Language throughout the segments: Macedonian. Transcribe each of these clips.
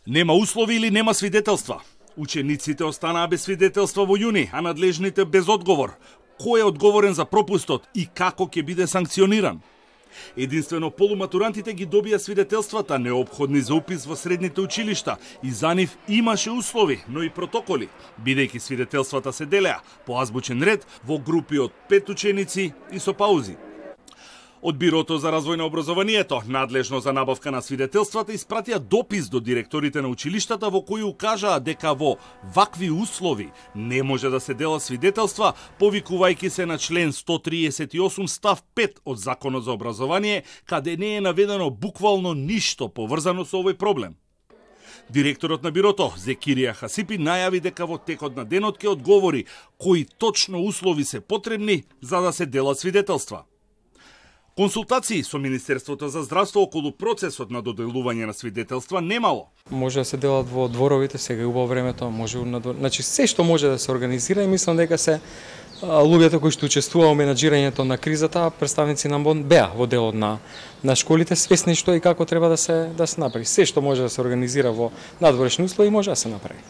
Нема услови или нема свидетелства. Учениците останаа без свидетелства во јуни, а надлежните без одговор. Кој е одговорен за пропустот и како ќе биде санкциониран? Единствено полуматурантите ги добија свидетелствата неопходни за упис во средните училишта и за нив имаше услови, но и протоколи, бидејќи свидетелствата се делеа по азбучен ред во групи од 5 ученици и со паузи. Од Бирото за развој на образованието, надлежно за набавка на свидетелствата, испратија допис до директорите на училиштата во кој укажаа дека во вакви услови не може да се делат свидетелства, повикувајќи се на член 138 став 5 од Законот за образование, каде не е наведено буквално ништо поврзано со овој проблем. Директорот на Бирото, Зекирија Хасипи, најави дека во текот на денот ќе одговори кои точно услови се потребни за да се делат свидетелства. Консултации со Министерството за здравство околу процесот на доделување на свидетелства немало. Може да се делат во дворовите, сега и убаво времето, може значи се што може да се организира и мислам дека се луѓето кои што учествуваа во менаџирањето на кризата, представници на МОН беа во делот на школите, свесни што и како треба да се направи. Се што може да се организира во надворешни услови може да се направи.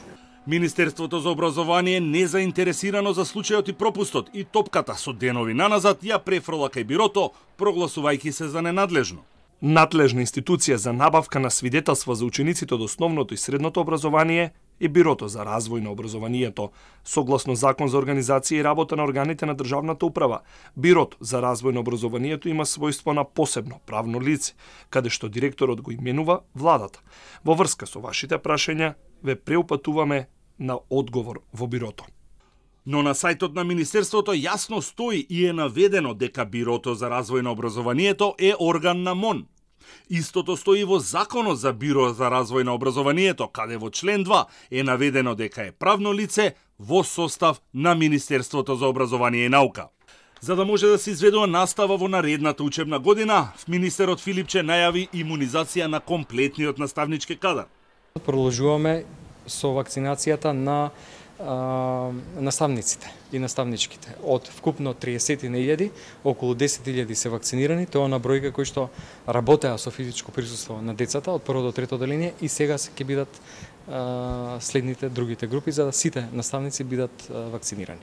Министерството за образование не заинтересирано за случајот и пропустот и топката со денови наназад ја префрла кај Бирото, прогласувајќи се за ненадлежно. Надлежна институција за набавка на свидетелства за учениците од основното и средното образование е Бирото за развој на образованието. Согласно Закон за организација и работа на органите на државната управа, Бирото за развој на образованието има својство на посебно правно лице, каде што директорот го именува владата. Во врска со вашите прашања, ве преупатуваме на одговор во Бирото. Но на сајтот на Министерството јасно стои и е наведено дека Бирото за развој на образованието е орган на МОН. Истото стои во Законот за Биро за развој на образованието, каде во член 2 е наведено дека е правно лице во состав на Министерството за образование и наука. За да може да се изведува настава во наредната учебна година, министерот Филипче најави имунизација на комплетниот наставнички кадар. Продолжуваме со вакцинацијата на наставниците и наставничките. Од вкупно 30.000, околу 10.000 се вакцинирани, тоа на бројка кои што работеа со физичко присуство на децата од прво до трето одделение и сега ќе бидат следните другите групи за да сите наставници бидат вакцинирани.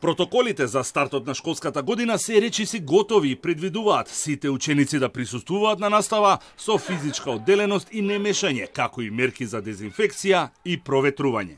Протоколите за стартот на школската година се речиси готови и предвидуваат сите ученици да присуствуваат на настава со физичка одделеност и немешање, како и мерки за дезинфекција и проветрување.